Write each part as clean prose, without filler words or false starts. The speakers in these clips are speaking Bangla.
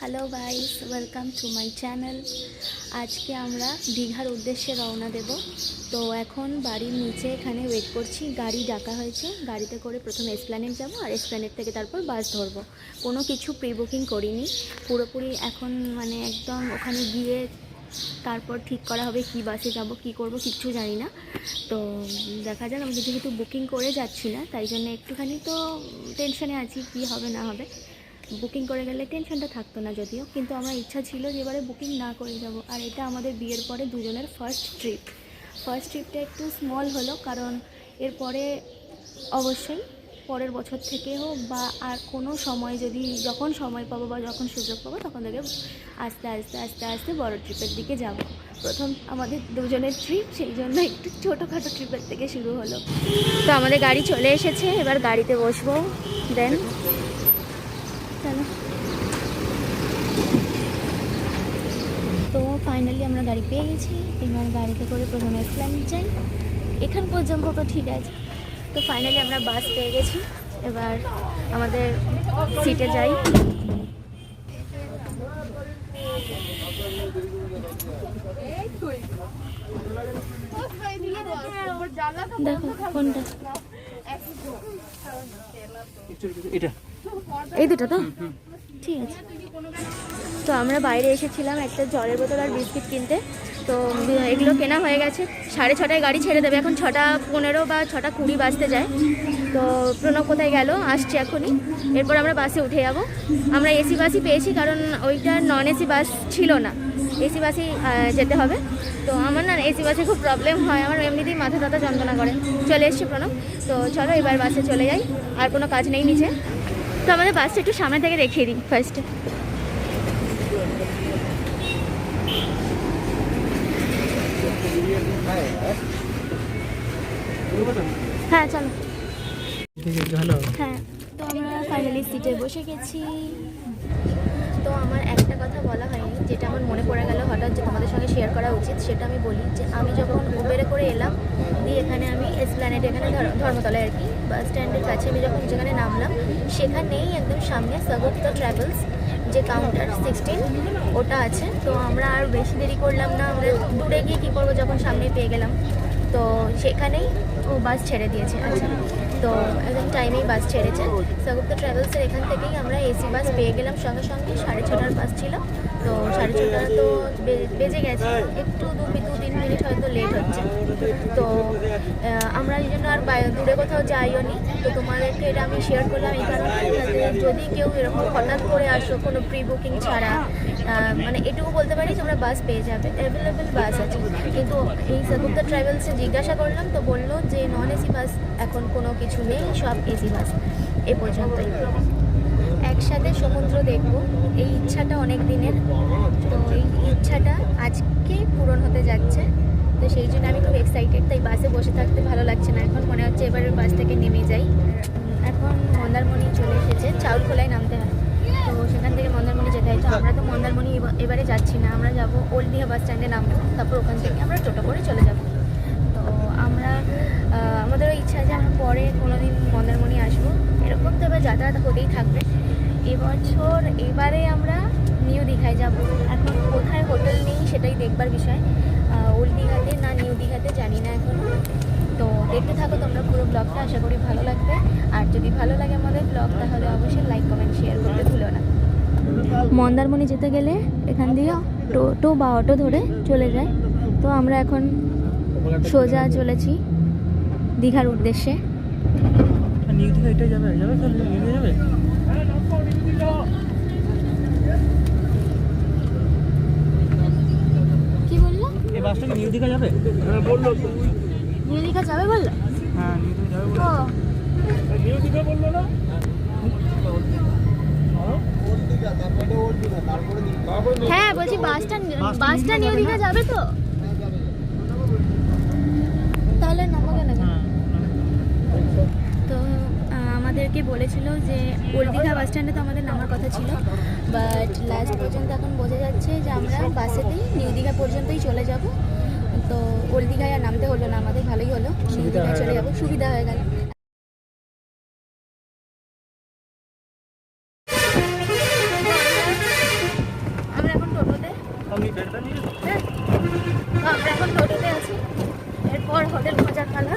Hello guys, welcome to my channel. আজকে আমরা দীঘার উদ্দেশ্যে রওনা দেব। তো এখন বাড়ির নিচে এখানে ওয়েট করছি, গাড়ি ডাকা হয়েছে। গাড়িতে করে প্রথমে এসপ্ল্যানেড যাব, আর এসপ্ল্যানেড থেকে তারপর বাস ধরবো। কোনো কিছু প্রি বুকিং করিনি, পুরোপুরি এখন মানে একদম ওখানে গিয়ে তারপর ঠিক করা হবে কি বাসে যাব, কি করব কিচ্ছু জানি না। তো দেখা যাক, আমি যেহেতু বুকিং করে যাচ্ছি না, তাই জন্য একটুখানি তো টেনশনে আছি কি হবে না হবে। বুকিং করে গেলে টেনশনটা থাকতো না যদিও, কিন্তু আমার ইচ্ছা ছিল যে এবারে বুকিং না করে যাব। আর এটা আমাদের বিয়ের পরে দুজনের ফার্স্ট ট্রিপটা একটু স্মল হলো, কারণ এরপরে অবশ্যই পরের বছর থেকে হোক বা আর কোনো সময় যদি যখন সময় পাবো বা যখন সুযোগ পাবো তখন থেকে আস্তে আস্তে আস্তে আস্তে বড় ট্রিপের দিকে যাব। প্রথম আমাদের দুজনের ট্রিপ, সেই জন্য একটু ছোটোখাটো ট্রিপের থেকে শুরু হলো। তো আমাদের গাড়ি চলে এসেছে, এবার গাড়িতে বসবো। দেন চলো। তো ফাইনালি আমরা গাড়ি পেয়ে গেছি। এবার গাড়িতে করে প্রথমে এসপ্ল্যানেড যাই, এখান পর্যন্ত তো ঠিক আছে। তো ফাইনালি আমরা বাস পেয়ে গেছি, এবার আমাদের সিটে যাই। দেখো কোনটা, এই দুটো তো ঠিক আছে। তো আমরা বাইরে এসেছিলাম একটা জলের বোতল আর বিস্কিট কিনতে। তো এগুলো কেনা হয়ে গেছে। 6:30টায় গাড়ি ছেড়ে দেবে, এখন 6:15 বা 6:20 বাজতে যায়। তো প্রণব কোথায় গেল, আসছে এখনই। এরপর আমরা বাসে উঠে যাব। আমরা এসি বাসই পেয়েছি, কারণ ওইটা নন এসি বাস ছিল না, এসি বাসেই যেতে হবে। তো আমার না এসি বাসে খুব প্রবলেম হয়, আমার এমনিতেই মাথা টাথা যন্ত্রণা করে। চলে এসছে প্রণব। তো চলো এবার বাসে চলে যাই, আর কোনো কাজ নেই নিচে। তো আমাদের বাসটা একটু সামনে থেকে দেখিয়ে দিই ফার্স্টে। হ্যাঁ চলো। হ্যাঁ, তো আমরা ফাইনালি সিটে বসে গেছি। তো আমার একটা কথা বলা হয়নি, যেটা আমার মনে পড়ে গেল হঠাৎ, যে তোমাদের সঙ্গে শেয়ার করা উচিত, সেটা আমি বলি। যে আমি যখন উবেরে করে এলাম, দিয়ে এখানে আমি এসপ্ল্যানেড, এখানে ধর্মতলায় আর কি বাস স্ট্যান্ডের কাছে আমি যখন যেখানে নামলাম, সেখানেই একদম সামনে স্বাগত ট্রাভেলস যে কাউন্টার 16 ওটা আছে। তো আমরা আর বেশি দেরি করলাম না, আমরা দূরে গিয়ে কী করবো যখন সামনে পেয়ে গেলাম। তো সেখানেই ও বাস ছেড়ে দিয়েছে। আচ্ছা, তো একদম টাইমেই বাস ছেড়েছে। স্বাগত ট্রাভেলসের এখান থেকেই আমরা এসি বাস পেয়ে গেলাম সঙ্গে সঙ্গে। 6:30টার বাস ছিল, তো 6:30টা তো বেজে গেছে, একটু 2-3 মিনিট হয়তো লেট হচ্ছে। তো আমরা এই জন্য আর দূরে কোথাও যাইও নি। তো তোমাদেরকে এটা আমি শেয়ার করলাম এই কারণে, যাতে যদি কেউ এরকম হঠাৎ করে আসো কোনো প্রি বুকিং ছাড়া, মানে এটুকু বলতে পারি তোমরা বাস পেয়ে যাবে, অ্যাভেলেবেল বাস আছে। কিন্তু এই স্বাগত ট্রাভেলসে জিজ্ঞাসা করলাম, তো বললো যে নন এসি বাস এখন কোনো কিছু নেই, সব এসি বাস এ পর্যন্তই। একসাথে সমুদ্র দেখব, এই ইচ্ছাটা অনেক দিনের। তো এই ইচ্ছাটা আজকে পূরণ হতে যাচ্ছে। তো সেই জন্য আমি খুব এক্সাইটেড। তাই বাসে বসে থাকতে ভালো লাগছে না, এখন মনে হচ্ছে এবারে বাস থেকে নেমে যাই। এখন মন্দারমণি চলে এসেছে, চাউলখোলায় নামতে হয়, তো সেখান থেকে মন্দারমণি যেতে হয়। তো আমরা তো মন্দারমণি এবারে যাচ্ছি না, আমরা যাব ওল্ড দীঘা বাস স্ট্যান্ডে নামবো, তারপর ওখান থেকে আমরা টোটো করে চলে যাব। তো আমরা আমাদেরও ইচ্ছা যে আমরা পরে কোনো দিন মন্দারমণি আসবো, এরকম তো এবার যাতায়াত হতেই থাকবে। এবারে আমরা নিউ দীঘায় যাব। এখন কোথায় হোটেল নেই সেটাই দেখবার বিষয়, ওল্ড দীঘাতে না নিউ দীঘাতে জানি না এখনও। তো দেখতে থাকো তোমরা পুরো ব্লগটা, আশা করি ভালো লাগবে। আর যদি ভালো লাগে আমাদের ব্লগ, তাহলে অবশ্যই লাইক কমেন্ট শেয়ার করতে ভুলো না। মন্দারমণি যেতে গেলে এখান দিয়ে টোটো বা অটো ধরে চলে যায়। তো আমরা এখন সোজা চলেছি দীঘার উদ্দেশ্যে। নিউ দীঘা এটা যাবে কি বললো? এই বাসটা কি নিউ দীঘা যাবে? হ্যাঁ বললো, নিউ দীঘা যাবে বললো। হ্যাঁ নিউ দীঘা যাবে বললো। নিউ দীঘা বললো না? হ্যাঁ বলছি বাসটা নিউ দীঘা যাবে তো, তাহলে নামো কেন? তো আমাদেরকে বলেছিল যে ওল্ড দীঘা বাস স্ট্যান্ডে তো আমাদের নামার কথা ছিল, বাট লাস্ট পর্যন্ত এখন বোঝা যাচ্ছে যে আমরা বাসেতেই নিউ দীঘা পর্যন্তই চলে যাব। তো ওল্ড দীঘায় আর নামতে হলো না আমাদের, ভালোই হলো, নিউ দীঘায় চলে যাবো, সুবিধা হয়ে গেল। হ্যাঁ, তো আমরা এখন টোটোতে আছি, এরপর হোটেল খোঁজার পালা।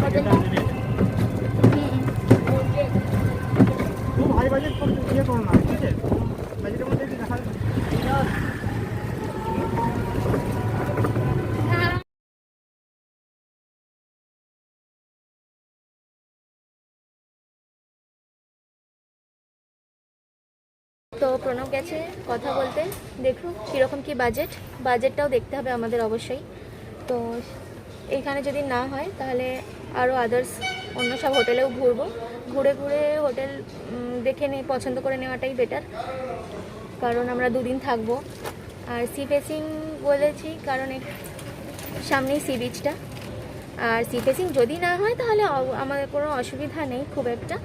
হোটেল হাই বাজেট কম ইয়ে করো না, ঠিক আছে? বাজেটের মধ্যে কি দেখা তো প্রণব গেছে কথা বলতে, দেখুন কীরকম কী বাজেটটাও দেখতে হবে আমাদের অবশ্যই। তো এখানে যদি না হয় তাহলে আরও আদার্স অন্য সব হোটেলেও ঘুরবো, ঘুরে ঘুরে হোটেল দেখে নিয়ে পছন্দ করে নেওয়াটাই বেটার, কারণ আমরা দুদিন থাকবো। আর সি ফেসিং বলেছি কারণ সামনেই সি বিচটা, আর সি ফেসিং যদি না হয় তাহলে আমাদের কোনো অসুবিধা নেই খুব একটা।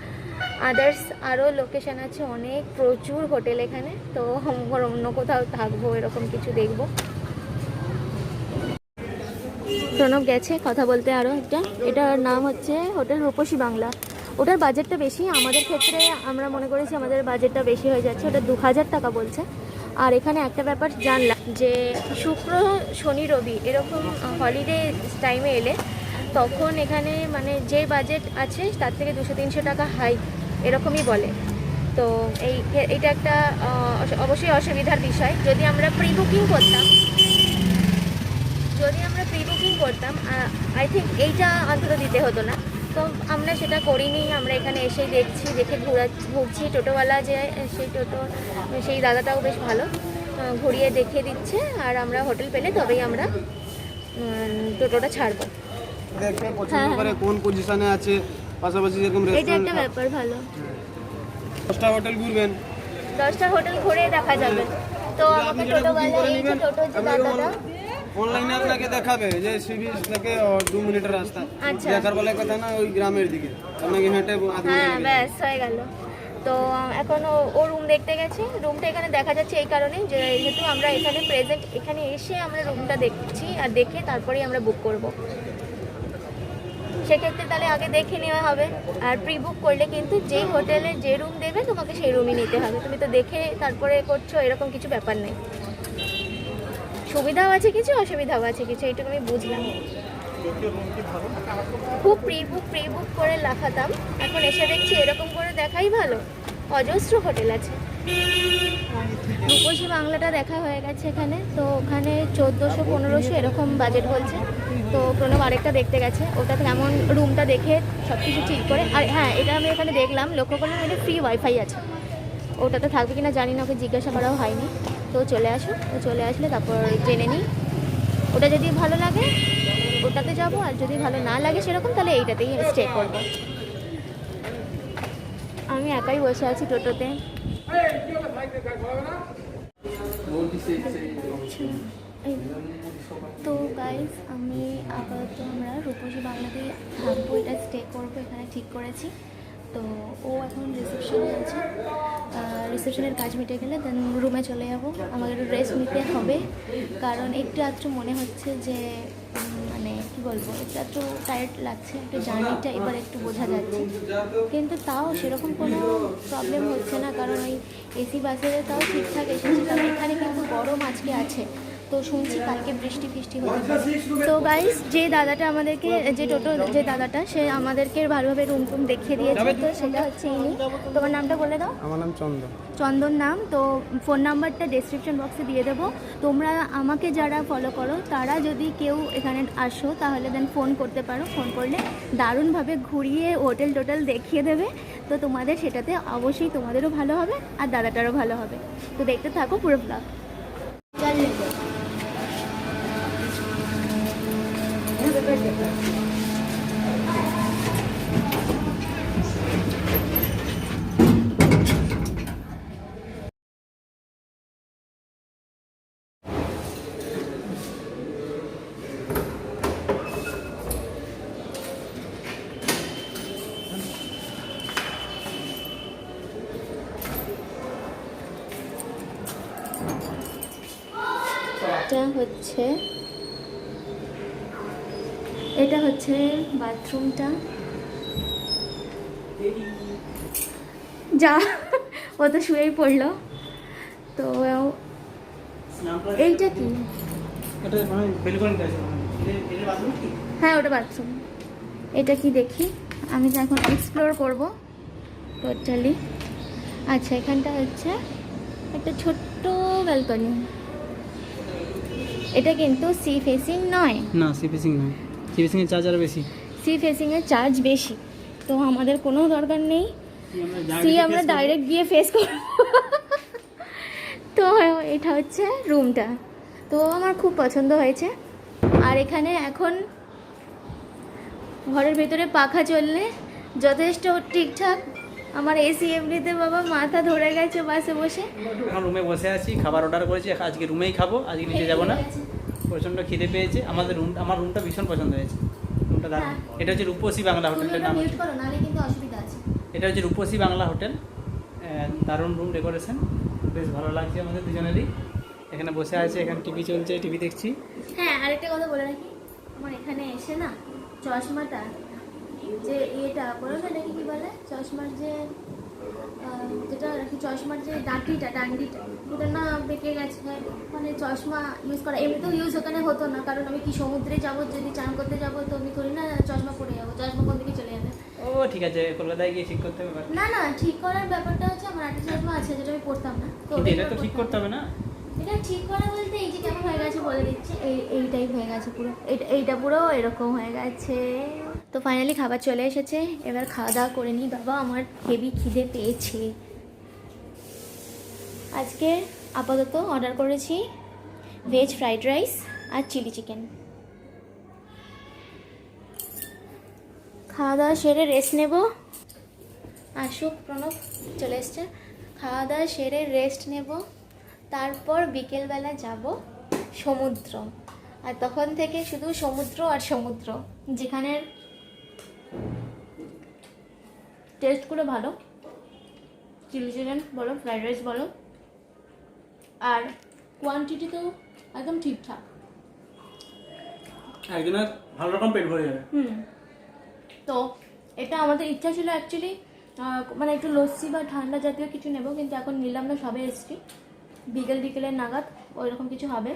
আদার্স আরও লোকেশান আছে অনেক, প্রচুর হোটেল এখানে, তো অন্য কোথাও থাকবো এরকম কিছু দেখবো। প্রণব গেছে কথা বলতে আরও একটা, এটার নাম হচ্ছে হোটেল রূপসী বাংলা। ওটার বাজেটটা বেশি, আমাদের ক্ষেত্রে আমরা মনে করেছি আমাদের বাজেটটা বেশি হয়ে যাচ্ছে, ওটা 2000 টাকা বলছে। আর এখানে একটা ব্যাপার জানলাম যে শুক্র শনি রবি এরকম হলিডে টাইমে এলে তখন এখানে মানে যে বাজেট আছে তার থেকে 200-300 টাকা হাই এরকমই বলে। তো এইটা একটা অবশ্যই অসুবিধার বিষয়। যদি আমরা প্রি বুকিং করতাম আই থিঙ্ক এইটা অন্তত দিতে হতো না। তো আমরা সেটা করিনি, আমরা এখানে এসেই দেখে ঘুরছি। টোটোওয়ালা যে সেই দাদাটাও বেশ ভালো, ঘুরিয়ে দেখিয়ে দিচ্ছে, আর আমরা হোটেল পেলে তবেই আমরা টোটোটা ছাড়বো। দেখবে পছন্দ করে কোন পজিশনে আছে, পাশাপাশি যেরকম এটা রেস্টুরেন্ট একটা ব্যাপার ভালো। 10টা হোটেল ঘুরবেন, 10টা হোটেল ঘুরে দেখা যাবে। তো আমাকে টোটোওয়ালা এই যে টোটোর যে দাদাটা অনলাইনে আপনাকে দেখাবে যে সি বিচ থেকে 2 মিনিটের রাস্তা, আচ্ছা। দেখার বলে কথা না ওই গ্রামের দিকে আপনাকে হেঁটে হ্যাঁ ব্যাস হয়ে গেল। তো এখন ও রুম দেখতে গেছে, রুমটা এখানে দেখা যাচ্ছে এই কারণে যে যেহেতু আমরা এখানে প্রেজেন্ট, এখানে এসে আমরা রুমটা দেখছি, আর দেখে তারপরেই আমরা বুক করব। সেক্ষেত্রে তাহলে আগে দেখে নেওয়া হবে। আর প্রি বুক করলে কিন্তু যেই হোটেলে যে রুম দেবে তোমাকে সেই রুমই নিতে হবে, তুমি তো দেখে তারপরে করছো এরকম কিছু ব্যাপার নেই। সুবিধাও আছে কিছু, অসুবিধাও আছে কিছু, এইটুকু আমি বুঝলাম। খুব প্রি বুক করে লাফাতাম, এখন এসে দেখছি এরকম করে দেখাই ভালো, অজস্র হোটেল আছে। রূপসী বাংলাটা দেখা হয়ে গেছে এখানে, তো ওখানে 1400-1500 এরকম বাজেট বলছে। তো প্রণব আরেকটা দেখতে গেছে, ওটা কেমন রুমটা দেখে সব কিছু ঠিক করে। আর হ্যাঁ, এটা আমি এখানে দেখলাম, লক্ষ্য করলাম এটা ফ্রি ওয়াইফাই আছে। ওটাতে থাকবে কিনা জানি না, ওকে জিজ্ঞাসা করাও হয়নি। তো চলে আসলে তারপর জেনে নিই, ওটা যদি ভালো লাগে ওটাতে যাব, আর যদি ভালো না লাগে সেরকম তাহলে এইটাতেই স্টে করব। আমি একাই বসে আছি টোটোতে। তো গাইজ আমি আপাতত আমরা রূপসী বাংলাতেই থাকবো, এটা স্টে করবো এখানে ঠিক করেছি। তো ও এখন রিসেপশনে আছে, রিসেপশনের কাজ মিটে গেলে দেন রুমে চলে যাব। আমাকে একটু রেস্ট নিতে হবে, কারণ একটু আধটু মনে হচ্ছে যে মানে কী বলবো, একটু টায়ার্ড লাগছে, একটু জার্নিটা এবার একটু বোঝা যাচ্ছে, কিন্তু তাও সেরকম কোনো প্রবলেম হচ্ছে না, কারণ ওই এসি বাসে তাও ঠিকঠাক এসেছে। কারণ এখানে কিন্তু গরম আজকে আছে, তো শুনছি কালকে বৃষ্টি হতে পারে। তো গাইস যে দাদাটা আমাদেরকে যে দাদাটা সে আমাদেরকে ভালোভাবে রুম দেখিয়ে দিয়েছে, তো সেটা হচ্ছে ইনি। তোমার নামটা বলে দাও। আমার নাম চন্দন নাম। তো ফোন নাম্বারটা ডেসক্রিপশন বক্সে দিয়ে দেবো। তোমরা আমাকে যারা ফলো করো তারা যদি কেউ এখানে আসো তাহলে দেন ফোন করতে পারো, ফোন করলে দারুণভাবে ঘুরিয়ে হোটেল টোটেল দেখিয়ে দেবে। তো তোমাদের সেটাতে অবশ্যই তোমাদেরও ভালো হবে আর দাদাটারও ভালো হবে। তো দেখতে থাকো পুরো ব্লগ। এটা হচ্ছে বাথরুমটা। যা ও তো শুয়েই পড়লো। তো এইটা কি? এটা মানে বেলকনিটা আছে মানে এর বাথরুম কি? হ্যাঁ ওটা বাথরুম। এটা কি দেখি, আমি তো এখন এক্সপ্লোর করব টোটালি। আচ্ছা এখানটা হচ্ছে একটা ছোট্ট ব্যালকনি। এটা কিন্তু সি ফেসিং নয়, না সি ফেসিং নয়, সি ফেসিং এর চার্জ আরো বেশি। সি ফেসিংয়ের চার্জ বেশি, তো আমাদের কোনো দরকার নেই, সি আমরা ডাইরেক্ট গিয়ে ফেস করব। তো এটা হচ্ছে রুমটা, তো আমার খুব পছন্দ হয়েছে। আর এখানে এখন ঘরের ভেতরে পাখা চললে যথেষ্ট ঠিকঠাক। আমার এসি এমনিতে বাবা মাথা ধরে গেছে বাসে বসে। এখন রুমে বসে আছি, খাবার অর্ডার করেছি, আজকে রুমেই খাবো, আজকে নিচে যাবো না। প্রচণ্ড খিদে পেয়েছে। আমার রুমটা ভীষণ পছন্দ হয়েছে, রুমটা দারুণ। এটা হচ্ছে রূপসী বাংলা হোটেলের নাম। মিউট করো নালে কিন্তু অসুবিধা আছে। এটা হচ্ছে রূপসী বাংলা হোটেল, দারুণ রুম ডেকোরেশন, বেশ ভালো লাগছে আমাদের দুজনেরই। এখানে বসে আছে, এখানে টিভি চলছে, টিভি দেখছি। হ্যাঁ আরেকটা কথা বলে রাখি, আমার এখানে এসে না চশমাটা যে এটা বলো না, এটাকে কি বলে, চশমার যে যেটা রাখি, চশমার যে ডান্ডিটা ওটা না বেঁকে গেছে। মানে চশমা ইউজ করা এমনিতেও ইউজ ওখানে হতো না, কারণ আমি কি সমুদ্রে যাবো, যদি চান করতে যাবো তো আমি করি না চশমা পরে যাবো, চশমা কোন দিকে চলে যাবে। ও ঠিক আছে, কলকাতায় গিয়ে ঠিক করতে হবে। না না, ঠিক করার ব্যাপারটা হচ্ছে আমার একটা চশমা আছে যেটা আমি পড়তাম না, তো কিন্তু এটা তো ঠিক করতে হবে না। এটা ঠিক করা বলতে এই যে কেমন হয়ে গেছে বলে দিচ্ছি, এই টাইপ হয়ে গেছে পুরো, এইটা পুরো এরকম হয়ে গেছে। তো ফাইনালি খাবার চলে এসেছে, এবার খাওয়া দাওয়া করে নিই। বাবা আমার হেভি খিদে পেয়েছে। আজকে আপাতত অর্ডার করেছি ভেজ ফ্রাইড রাইস আর চিলি চিকেন। খাওয়া দাওয়া সেরে রেস্ট নেব। আসুক প্রণব চলে এসছে। খাওয়া দাওয়া সেরে রেস্ট নেব, তারপর বিকেলবেলা যাব সমুদ্র। আর তখন থেকে শুধু সমুদ্র আর সমুদ্র, যেখানের টেস্টগুলো ভালো, চিলি চিকেন বলো, ফ্রাইড রাইস বলো, আর কোয়ান্টিটি তো একদম ঠিকঠাক। একজনের ভালো রকম পেট ভরে যাবে। তো এটা আমাদের ইচ্ছা ছিল অ্যাকচুয়ালি, মানে একটু লস্যি বা ঠান্ডা জাতীয় কিছু নেব, কিন্তু এখন নিলাম না, সবে এসছি, বিকেলের নাগাদ ওইরকম কিছু হবে,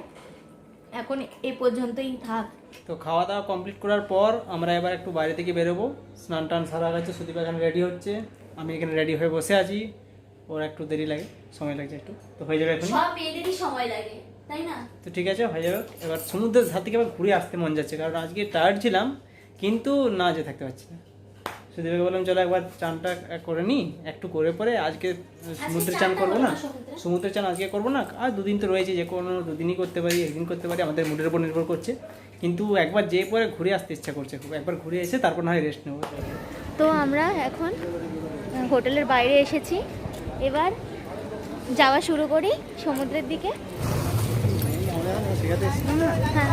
এখন এই পর্যন্তই থাক। তো খাওয়া দাওয়া কমপ্লিট করার পর আমরা এবার একটু বাইরে থেকে বেরোবো। স্নান টান সারা গেছে, সুদীপ এখানে রেডি হচ্ছে, আমি এখানে রেডি হয়ে বসে আছি। ওর একটু দেরি লাগে, সময় লাগছে একটু, তো হয়ে যাবে এখন। সব মেয়েদেরই সময় লাগে তাই না? তো ঠিক আছে, হয়ে যাবে। এবার সমুদ্রের ধার থেকে এবার ঘুরে আসতে মন যাচ্ছে, কারণ আজকে টায়ার্ড ছিলাম, কিন্তু না যে থাকতে পারছি না। সুদীপকে বললাম চলো একবার চানটা করে নিই, একটু করে পরে আজকে সমুদ্রে চান করবো না, সমুদ্রের চান আজকে করবো না, আর দুদিন তো রয়েছে, যে কোনো দুদিনই করতে পারি, একদিন করতে পারি, আমাদের মুডের উপর নির্ভর করছে। কিন্তু একবার যেয়ে পরে ঘুরে আসতে ইচ্ছা করছে খুব, একবার ঘুরে এসে তারপর না হয় রেস্ট নেবো। তো আমরা এখন হোটেলের বাইরে এসেছি, এবার যাওয়া শুরু করি সমুদ্রের দিকে। হ্যাঁ।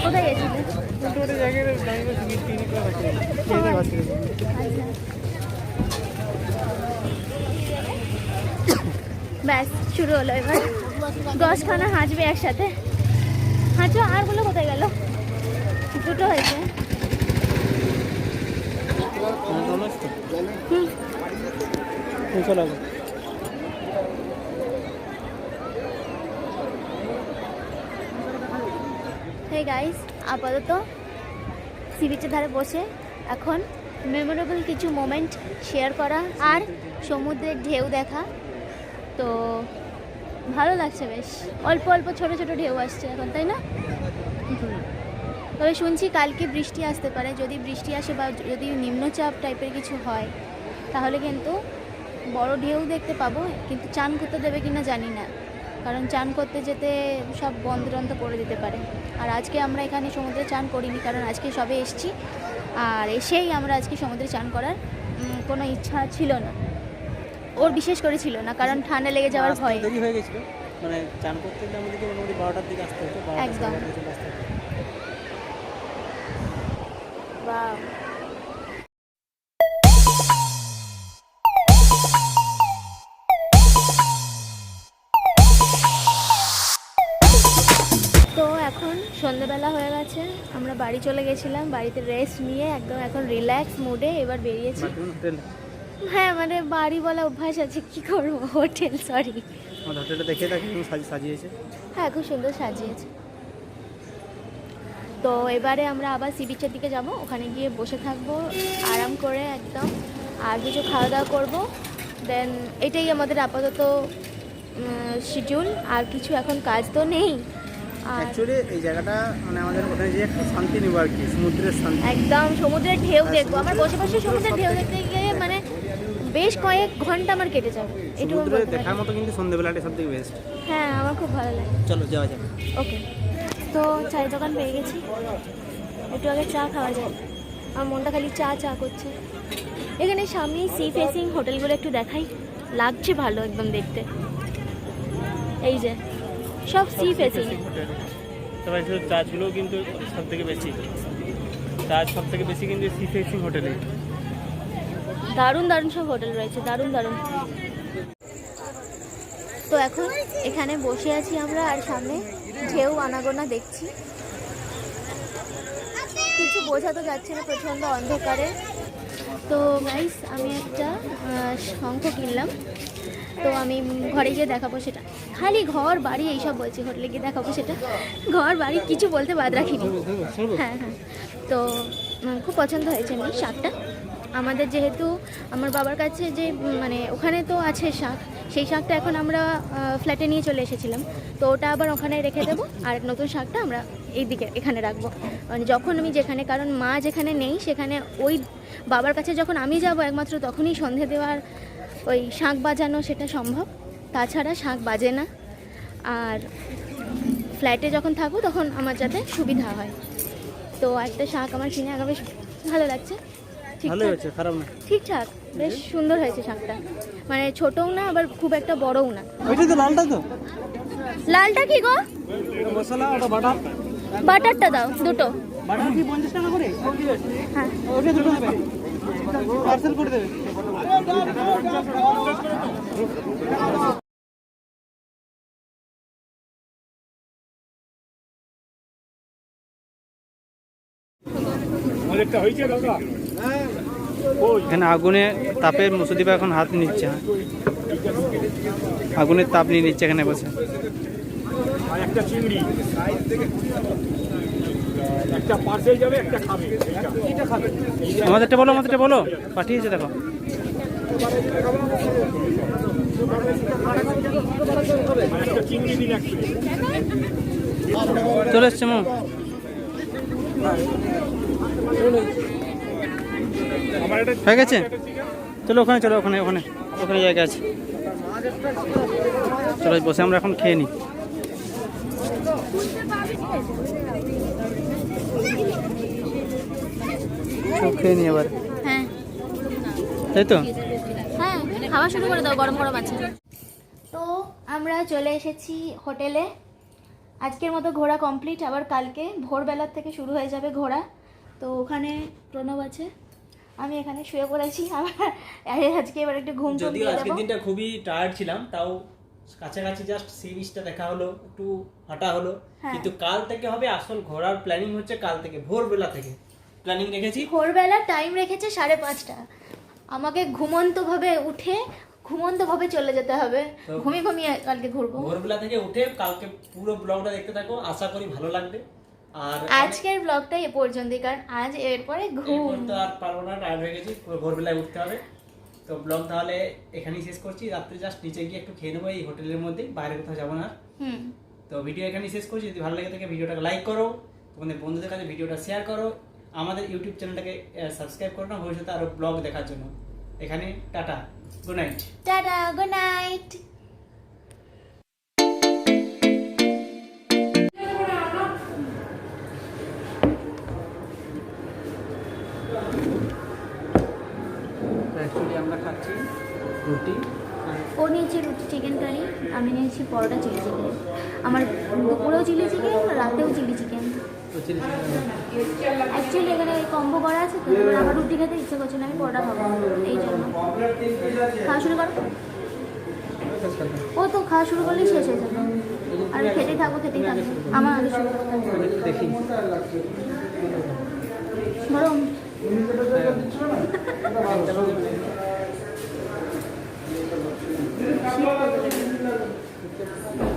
কোথায় গেছিলে? ব্যাস শুরু হলো, এবার 10খানা হাঁচবে একসাথে। হাঁচো, আরগুলো কোথায় গেল? দুটো হয়েছে। চলো হে গাইস, আপাতত সি বিচের ধারে বসে এখন মেমোরেবল কিছু মোমেন্ট শেয়ার করা আর সমুদ্রের ঢেউ দেখা। তো ভালো লাগছে, বেশ অল্প অল্প ছোট ছোট ঢেউ আসছে এখন, তাই না? তবে শুনছি কালকে বৃষ্টি আসতে পারে, যদি বৃষ্টি আসে বা যদি নিম্নচাপ টাইপের কিছু হয় তাহলে কিন্তু বড় ঢেউ দেখতে পাবো, কিন্তু চান করতে দেবে কিনা জানি না, কারণ চান করতে যেতে সব বন্ধ টন্ধ করে দিতে পারে। আর আজকে আমরা এখানে সমুদ্রে চান করিনি, কারণ আজকে সবে এসেছি, আর এসেই আমরা আজকে সমুদ্রে চান করার কোনো ইচ্ছা ছিল না, ওর বিশেষ করে ছিল না, কারণ ঠান্ডা লেগে যাওয়ার ভয়। দেরি হয়ে গেছিল, মানে চান করতে আমাদেরকে মোটামুটি 12টার দিকে আসতে হতো, একদম। বাহ। তো এখন সন্ধ্যেবেলা হয়ে গেছে, আমরা বাড়ি চলে গেছিলাম, বাড়িতে রেস্ট নিয়ে একদম এখন রিল্যাক্স মুডে এবার বেরিয়েছি। হ্যাঁ মানে বাড়ি বলা অভ্যাস আছে, কি করবো, হোটেল সরি। আমাদের হোটেলটা দেখে থাকি সাজিয়েছে। হ্যাঁ খুব সুন্দর সাজিয়েছে। তো এবারে আমরা আবার সি বিচের দিকে যাব, ওখানে গিয়ে বসে থাকবো আরাম করে একদম, আর কিছু খাওয়া দাওয়া করবো। দেন এটাই আমাদের আপাতত শিডিউল, আর কিছু এখন কাজ তো নেই। আর অ্যাকচুয়ালি এই জায়গাটা মানে আমাদের ওখানে যে একটু শান্তি নেবো আর কি, সমুদ্রের শান্তি। একদম সমুদ্রের ঢেউ দেখবো, আমার বসে বসে সমুদ্রের ঢেউ দেখতে গিয়ে মানে বেশ কয়েক ঘন্টা আমার কেটে যাবে। এটুকু সমুদ্রে দেখার মতো কিন্তু সন্ধ্যেবেলাটা সব থেকে বেস্ট। হ্যাঁ আমার খুব ভালো লাগে। চলো যাওয়া যাক। ওকে, তো চায়ের দোকান পেয়ে গেছি, একটু আগে চা খাওয়া যায়। আমার মনটা খালি চা চা করছে। এখানে সামনেই সি ফেসিং হোটেলগুলো একটু দেখাই, লাগছে ভালো একদম দেখতে। এই যে সব সি ফেসিং। তবে চার্জগুলোও কিন্তু সব থেকে বেশি, চার্জ সব থেকে বেশি কিন্তু সি ফেসিং হোটেলে। দারুণ দারুণ সব হোটেল রয়েছে, দারুণ দারুণ। তো এখন এখানে বসে আছি আমরা, আর সামনে ঢেউ আনাগোনা দেখছি। কিছু বোঝা তো যাচ্ছে না, প্রচণ্ড অন্ধকারে। তো গাইস আমি একটা শঙ্খ কিনলাম, তো আমি ঘরে গিয়ে দেখাবো সেটা। খালি ঘর বাড়ি এইসব বলছি, হোটেলে গিয়ে দেখাবো সেটা। ঘর বাড়ি কিছু বলতে বাদ রাখিনি। হ্যাঁ হ্যাঁ, তো খুব পছন্দ হয়েছে আমার শাকটা। আমাদের যেহেতু আমার বাবার কাছে যে মানে ওখানে তো আছে শাক, সেই শাকটা এখন আমরা ফ্ল্যাটে নিয়ে চলে এসেছিলাম, তো ওটা আবার ওখানে রেখে দেবো, আর নতুন শাকটা আমরা এইদিকে এখানে রাখবো। মানে যখন আমি যেখানে, কারণ মা যেখানে নেই সেখানে ওই বাবার কাছে যখন আমি যাব একমাত্র তখনই সন্ধে দেওয়ার ওই শাঁখ বাজানো সেটা সম্ভব, তাছাড়া শাঁখ বাজে না। আর ফ্ল্যাটে যখন থাকবো তখন আমার যাতে সুবিধা হয়। তো একটা শাঁখ আমার কিনে আগে বেশ ভালো লাগছে। ভালো হয়েছে, খারাপ না, ঠিকঠাক, বেশ সুন্দর হয়েছে শাঁখটা, মানে ছোটও না আবার খুব একটা বড়ও না। ওইটা তো লালটা, তো লালটা কি গো? মশলা ওটা বাটার, বাটারটা দাও দুটো। বাটার কি 50 টাকা করে? হ্যাঁ ওটা দুটো দেবে, পার্সেল করে দেবে। এখানে আগুনে তাপের মুসুদিবা এখন হাত নিচ্ছে, আগুনের তাপ নিয়ে নিচ্ছে এখানে বসে। একটা চিংড়ি, একটা পার্সেল যাবে, একটা খাবে। এটা খাবে, আমাদেরটা বলো, আমাদেরটা বলো, পাঠিয়েছে দেখো। একটা চিংড়ি দিন, একটা চলে এসছে মো। আমার এটা হয়ে গেছে, চলো ওখানে, চলো ওখানে, ওখানে ওখানে জায়গা আছে। চলো বসে আমরা এখন খেয়ে নিই। খেয়ে নিই এবার, হ্যাঁ তাই তো। হ্যাঁ খাওয়া শুরু করে দাও, গরম গরম আছে। তো আমরা চলে এসেছি হোটেলে। আজকের মতো ঘোরা কমপ্লিট, আবার কালকে ভোরবেলার থেকে শুরু হয়ে যাবে ঘোরা। তো ওখানে প্রণব আছে, আমি এখানে শুয়ে পড়েছি। আবার আজকে এবার একটু ঘুম টুম যদিও দিয়ে আজকের দেবো। দিনটা খুবই টায়ার্ড ছিলাম, তাও কাছাকাছি জাস্ট সি বিচটা দেখা হলো, একটু হাঁটা হলো। হ্যাঁ। কিন্তু কাল থেকে হবে আসল ঘোরার প্ল্যানিং, হচ্ছে কাল থেকে ভোরবেলা থেকে প্ল্যানিং রেখেছি। ভোরবেলা টাইম রেখেছে 5:30। আমাকে ঘুমন্তভাবে উঠে ঘুমন্তভাবে চলে যেতে হবে, তো- ঘুমিয়ে ঘুমিয়ে কালকে ঘুরবো। ভোরবেলা থেকে উঠে কালকে পুরো ব্লগটা দেখতে থাকো, আশা করি ভালো লাগবে। আর আজকের ব্লগটাই এ পর্যন্তই, কারণ আজ এরপরে ঘুম। এখন তো আর পারবো না, টায়ার্ড হয়ে গেছি, পুরো ভোরবেলায় উঠতে হবে। তো ব্লগ তাহলে এখানেই শেষ করছি। রাত্রে জাস্ট নিচে গিয়ে একটু খেয়ে নেবো এই হোটেলের মধ্যে, বাইরে কোথাও যাবো না। হুম, তো ভিডিও এখানেই শেষ করছি। যদি ভালো লেগে থাকে ভিডিওটাকে লাইক করো, তোমাদের বন্ধুদের কাছে ভিডিওটা শেয়ার করো, আমাদের ইউটিউব চ্যানেলটাকে সাবস্ক্রাইব করো না ভবিষ্যতে আরও ব্লগ দেখার জন্য। এখানে tata, good night. Tata, good night. Actually আমরা খাচ্ছি রুটি, ও নিয়েছে রুটি চিকেন কারি, আমি নিয়েছি পরোটা চিলি চিকেন। আমার দুপুরেও চিলি চিকেন, রাতেও চিলি চিকেন। তো চিলি অ্যাকচুয়ালি এখানে কম্বো করা আছে, তো এবার আমার রুটি খেতে ইচ্ছে করছে না, আমি পরোটা খাবো, এই জন্য। খাওয়া শুরু করো। ও তো খাওয়া শুরু করলেই শেষ হয়ে যাবে, আর খেতেই থাকবো খেতেই থাকবো। আমার আগে শুরু করতে হবে। দেখি গরম। শীত করবে লেগে।